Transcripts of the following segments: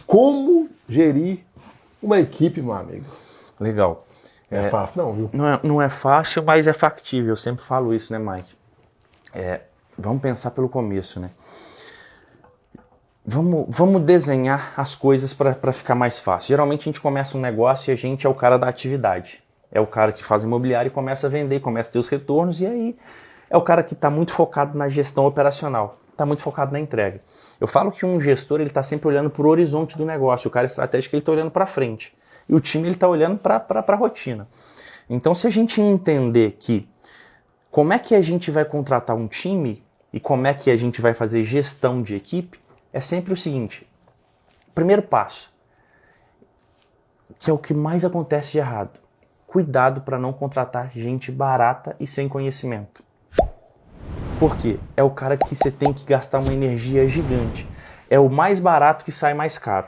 Como gerir uma equipe, meu amigo? Legal. É fácil não, viu? Não é fácil, mas é factível. Eu sempre falo isso, né, Mike? Vamos pensar pelo começo, né? Vamos desenhar as coisas para ficar mais fácil. Geralmente a gente começa um negócio e a gente é o cara da atividade. É o cara que faz imobiliário e começa a vender, começa a ter os retornos, e aí é o cara que está muito focado na gestão operacional, está muito focado na entrega. Eu falo que um gestor ele está sempre olhando para o horizonte do negócio, o cara estratégico ele está olhando para frente. E o time ele está olhando para a rotina. Então se a gente entender que como é que a gente vai contratar um time e como é que a gente vai fazer gestão de equipe, é sempre o seguinte, primeiro passo, que é o que mais acontece de errado, cuidado para não contratar gente barata e sem conhecimento. Por quê? É o cara que você tem que gastar uma energia gigante. É o mais barato que sai mais caro.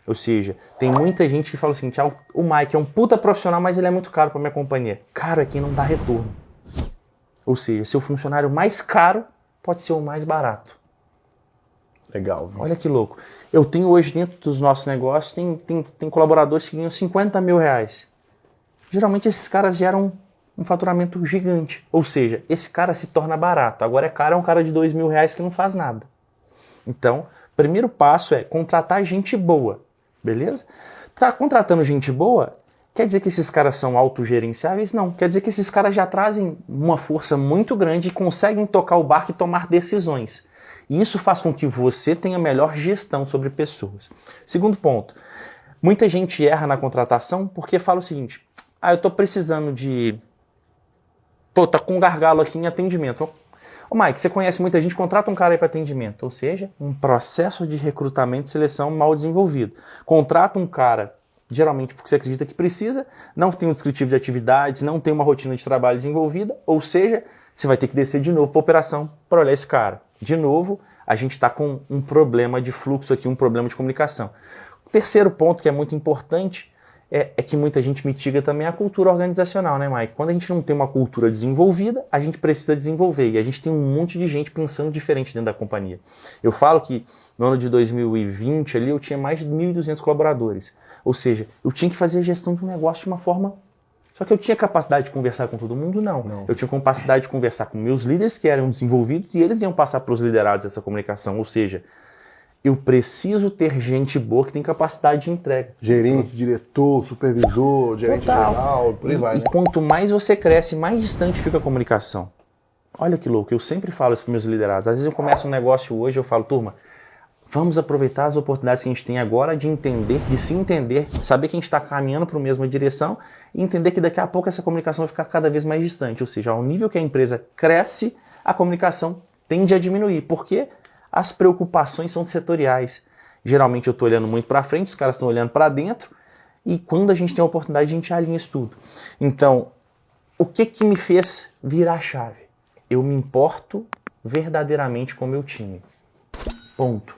Ou seja, tem muita gente que fala o seguinte, o Mike é um puta profissional, mas ele é muito caro para minha companhia. Caro é quem não dá retorno. Ou seja, seu funcionário mais caro pode ser o mais barato. Legal, viu? Olha que louco. Eu tenho hoje dentro dos nossos negócios, tem colaboradores que ganham 50 mil reais. Geralmente esses caras geram um faturamento gigante. Ou seja, esse cara se torna barato. Agora é um cara de 2 mil reais que não faz nada. Então, primeiro passo é contratar gente boa. Beleza? Tá contratando gente boa, quer dizer que esses caras são autogerenciáveis? Não. Quer dizer que esses caras já trazem uma força muito grande e conseguem tocar o barco e tomar decisões. E isso faz com que você tenha melhor gestão sobre pessoas. Segundo ponto, muita gente erra na contratação porque fala o seguinte, eu tô precisando de... tá com um gargalo aqui em atendimento. Ô Mike, você conhece muita gente, contrata um cara aí para atendimento. Ou seja, um processo de recrutamento e seleção mal desenvolvido. Contrata um cara, geralmente porque você acredita que precisa, não tem um descritivo de atividades, não tem uma rotina de trabalho desenvolvida, ou seja, você vai ter que descer de novo para a operação para olhar esse cara. De novo, a gente está com um problema de fluxo aqui, um problema de comunicação. O terceiro ponto que é muito importante é que muita gente mitiga também a cultura organizacional, né, Mike? Quando a gente não tem uma cultura desenvolvida, a gente precisa desenvolver. E a gente tem um monte de gente pensando diferente dentro da companhia. Eu falo que no ano de 2020 ali eu tinha mais de 1.200 colaboradores. Ou seja, eu tinha que fazer a gestão de um negócio de uma forma... Só que eu tinha capacidade de conversar com todo mundo? Não. Eu tinha capacidade de conversar com meus líderes que eram desenvolvidos e eles iam passar para os liderados essa comunicação. Ou seja, eu preciso ter gente boa que tem capacidade de entrega. Gerente, diretor, supervisor, gerente geral, por aí vai, né? E quanto mais você cresce, mais distante fica a comunicação. Olha que louco, eu sempre falo isso para meus liderados. Às vezes eu começo um negócio hoje, eu falo, turma, vamos aproveitar as oportunidades que a gente tem agora de entender, de se entender, saber que a gente está caminhando para a mesma direção e entender que daqui a pouco essa comunicação vai ficar cada vez mais distante. Ou seja, ao nível que a empresa cresce, a comunicação tende a diminuir. Por quê? As preocupações são setoriais. Geralmente eu estou olhando muito para frente, os caras estão olhando para dentro e quando a gente tem a oportunidade, a gente alinha isso tudo. Então, o que me fez virar a chave? Eu me importo verdadeiramente com o meu time. Ponto.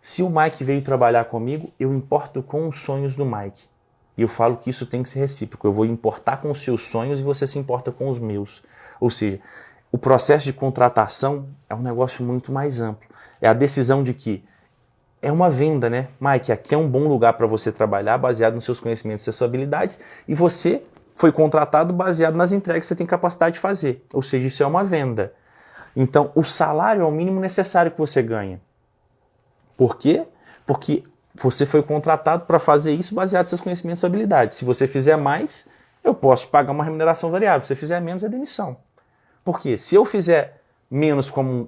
Se o Mike veio trabalhar comigo, eu importo com os sonhos do Mike. E eu falo que isso tem que ser recíproco. Eu vou importar com os seus sonhos e você se importa com os meus. Ou seja, o processo de contratação é um negócio muito mais amplo. É a decisão de que é uma venda, né? Mike, aqui é um bom lugar para você trabalhar baseado nos seus conhecimentos e suas habilidades e você foi contratado baseado nas entregas que você tem capacidade de fazer. Ou seja, isso é uma venda. Então, o salário é o mínimo necessário que você ganha. Por quê? Porque você foi contratado para fazer isso baseado nos seus conhecimentos e suas habilidades. Se você fizer mais, eu posso pagar uma remuneração variável. Se você fizer menos, é demissão. Por quê? Se eu fizer menos como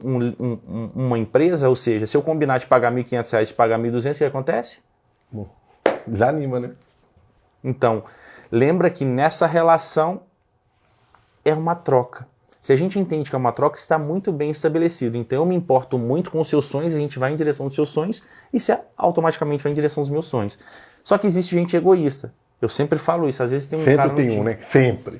uma empresa, ou seja, se eu combinar de pagar R$ 1.500 e pagar R$ 1.200, o que acontece? Desanima, né? Então, lembra que nessa relação é uma troca. Se a gente entende que é uma troca, está muito bem estabelecido. Então eu me importo muito com os seus sonhos, a gente vai em direção dos seus sonhos e você automaticamente vai em direção dos meus sonhos. Só que existe gente egoísta. Eu sempre falo isso. Às vezes tem um sempre cara no tem time. né? Sempre.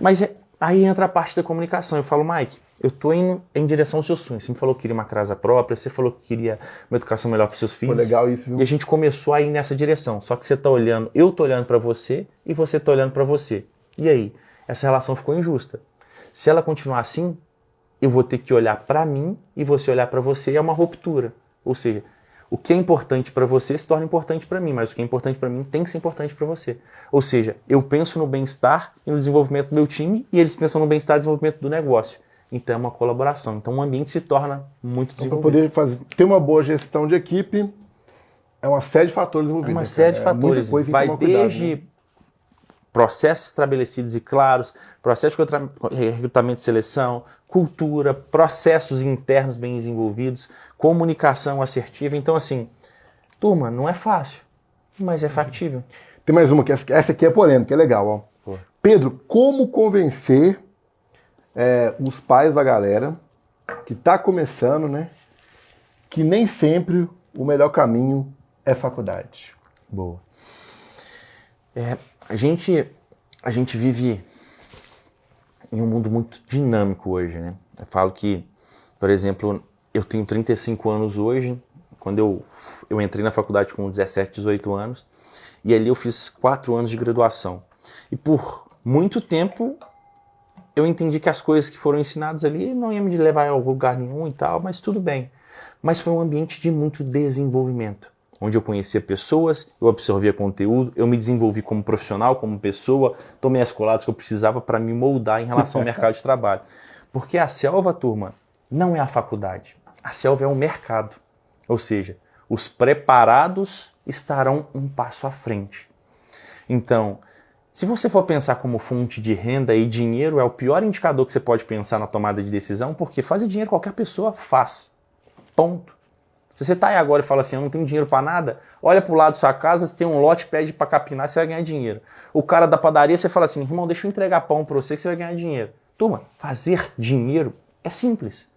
Mas aí entra a parte da comunicação. Eu falo, Mike, eu estou indo em direção aos seus sonhos. Você me falou que queria uma casa própria, você falou que queria uma educação melhor para os seus filhos. Foi legal isso, viu? E a gente começou a ir nessa direção. Só que você está olhando, eu estou olhando para você e você está olhando para você. E aí? Essa relação ficou injusta. Se ela continuar assim, eu vou ter que olhar para mim e você olhar para você e é uma ruptura. Ou seja, O que é importante para você se torna importante para mim, mas o que é importante para mim tem que ser importante para você. Ou seja, eu penso no bem-estar e no desenvolvimento do meu time e eles pensam no bem-estar e desenvolvimento do negócio. Então é uma colaboração. Então o ambiente se torna muito desenvolvido. Para poder ter uma boa gestão de equipe, é uma série de fatores envolvidos. É uma série de fatores. Vai desde cuidado, né? processos estabelecidos e claros, processo de recrutamento e seleção, cultura, processos internos bem desenvolvidos, comunicação assertiva. Então, assim, turma, não é fácil, mas é factível. Tem mais uma, essa aqui é polêmica, é legal. Ó. Pedro, como convencer os pais da galera que está começando, né, que nem sempre o melhor caminho é faculdade? Boa. A gente vive em um mundo muito dinâmico hoje, né? Eu falo que, por exemplo, eu tenho 35 anos hoje, quando eu entrei na faculdade com 17, 18 anos, e ali eu fiz 4 anos de graduação. E por muito tempo eu entendi que as coisas que foram ensinadas ali não iam me levar a lugar nenhum e tal, mas tudo bem. Mas foi um ambiente de muito desenvolvimento, onde eu conhecia pessoas, eu absorvia conteúdo, eu me desenvolvi como profissional, como pessoa, tomei as coladas que eu precisava para me moldar em relação ao mercado de trabalho. Porque a selva, turma, não é a faculdade. A selva é o mercado. Ou seja, os preparados estarão um passo à frente. Então, se você for pensar como fonte de renda e dinheiro, é o pior indicador que você pode pensar na tomada de decisão, porque fazer dinheiro qualquer pessoa faz. Ponto. Se você está aí agora e fala assim, eu não tenho dinheiro para nada, olha para o lado da sua casa, você tem um lote, pede para capinar, você vai ganhar dinheiro. O cara da padaria, você fala assim, irmão, deixa eu entregar pão para você que você vai ganhar dinheiro. Turma, fazer dinheiro é simples.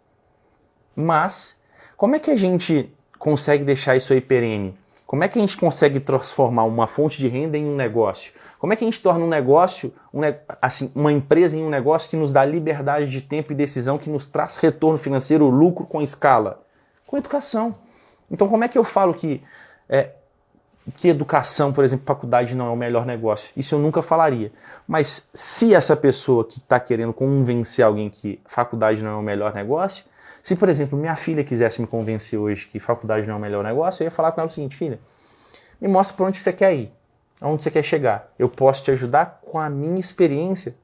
Mas, como é que a gente consegue deixar isso aí perene? Como é que a gente consegue transformar uma fonte de renda em um negócio? Como é que a gente torna um negócio, uma empresa em um negócio que nos dá liberdade de tempo e decisão, que nos traz retorno financeiro, lucro com escala? Com educação. Então, como é que eu falo que educação, por exemplo, faculdade não é o melhor negócio? Isso eu nunca falaria. Mas se essa pessoa que está querendo convencer alguém que faculdade não é o melhor negócio, se, por exemplo, minha filha quisesse me convencer hoje que faculdade não é o melhor negócio, eu ia falar com ela o seguinte, filha, me mostra para onde você quer ir, aonde você quer chegar. Eu posso te ajudar com a minha experiência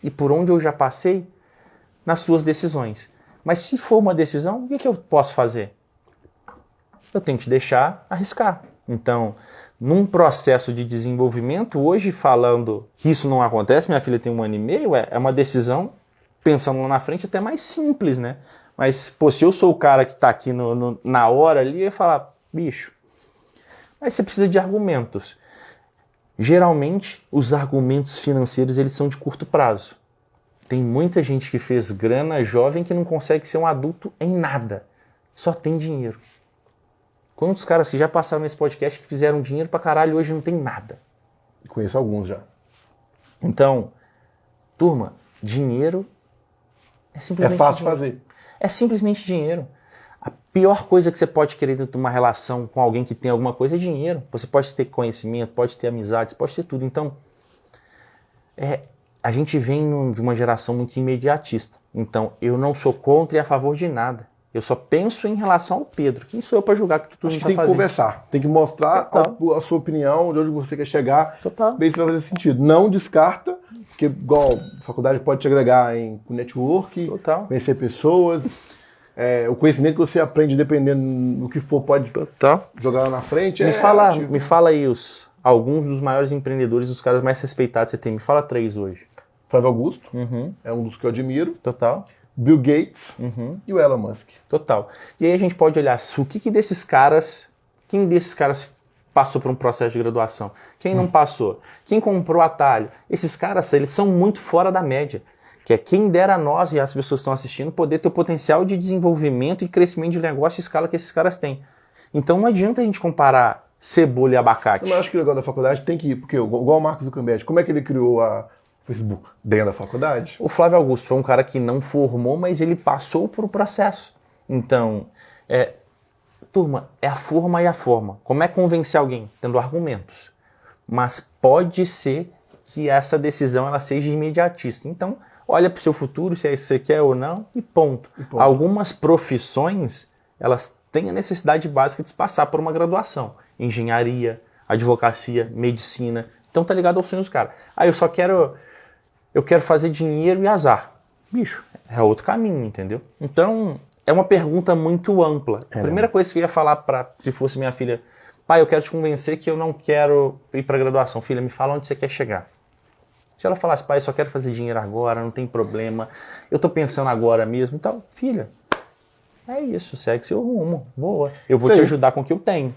e por onde eu já passei nas suas decisões. Mas se for uma decisão, o que eu posso fazer? Eu tenho que te deixar arriscar. Então, num processo de desenvolvimento, hoje falando que isso não acontece, minha filha tem 1 ano e meio, é uma decisão, pensando lá na frente, até mais simples, né? Mas, pô, se eu sou o cara que está aqui na hora ali, eu ia falar, bicho, mas você precisa de argumentos. Geralmente, os argumentos financeiros, eles são de curto prazo. Tem muita gente que fez grana jovem que não consegue ser um adulto em nada. Só tem dinheiro. Quantos caras que já passaram nesse podcast que fizeram dinheiro pra caralho hoje não tem nada? Conheço alguns já. Então, turma, dinheiro é simplesmente fácil de dinheiro. fazer. É simplesmente dinheiro. A pior coisa que você pode querer dentro de uma relação com alguém que tem alguma coisa é dinheiro. Você pode ter conhecimento, pode ter amizade, pode ter tudo. Então, a gente vem de uma geração muito imediatista. Então, eu não sou contra e a favor de nada. Eu só penso em relação ao Pedro. Quem sou eu para julgar que tudo não está fazendo? Tem que conversar. Tem que mostrar a sua opinião, de onde você quer chegar. Total. Bem, isso vai fazer sentido. Não descarta, porque, igual, a faculdade pode te agregar em network, Total. Conhecer pessoas. O conhecimento que você aprende, dependendo do que for, pode jogar lá na frente. Me fala aí alguns dos maiores empreendedores, os caras mais respeitados que você tem. Me fala 3 hoje. Flávio Augusto, é um dos que eu admiro. Total. Bill Gates e o Elon Musk. Total. E aí a gente pode olhar quem desses caras passou por um processo de graduação? Quem não passou? Quem comprou atalho? Esses caras, eles são muito fora da média. Que é quem dera a nós e as pessoas que estão assistindo poder ter o potencial de desenvolvimento e crescimento de negócio e escala que esses caras têm. Então não adianta a gente comparar cebola e abacate. Eu acho que o legal da faculdade tem que ir, porque igual o Mark Zuckerberg, como é que ele criou a Facebook? Dentro da faculdade? O Flávio Augusto foi um cara que não formou, mas ele passou por um processo. Então, turma, é a forma e a forma. Como é convencer alguém? Tendo argumentos. Mas pode ser que essa decisão ela seja imediatista. Então, olha para o seu futuro, se é isso que você quer ou não, e ponto. Algumas profissões, elas tem a necessidade básica de se passar por uma graduação. Engenharia, advocacia, medicina. Então tá ligado aos sonhos dos caras. Eu quero fazer dinheiro e azar. Bicho, é outro caminho, entendeu? Então, é uma pergunta muito ampla. A primeira coisa que eu ia falar se fosse minha filha, pai, eu quero te convencer que eu não quero ir pra graduação. Filha, me fala onde você quer chegar. Se ela falasse, pai, eu só quero fazer dinheiro agora, não tem problema, eu tô pensando agora mesmo. Então, filha, é isso, segue seu rumo, boa. Eu vou te ajudar com o que eu tenho.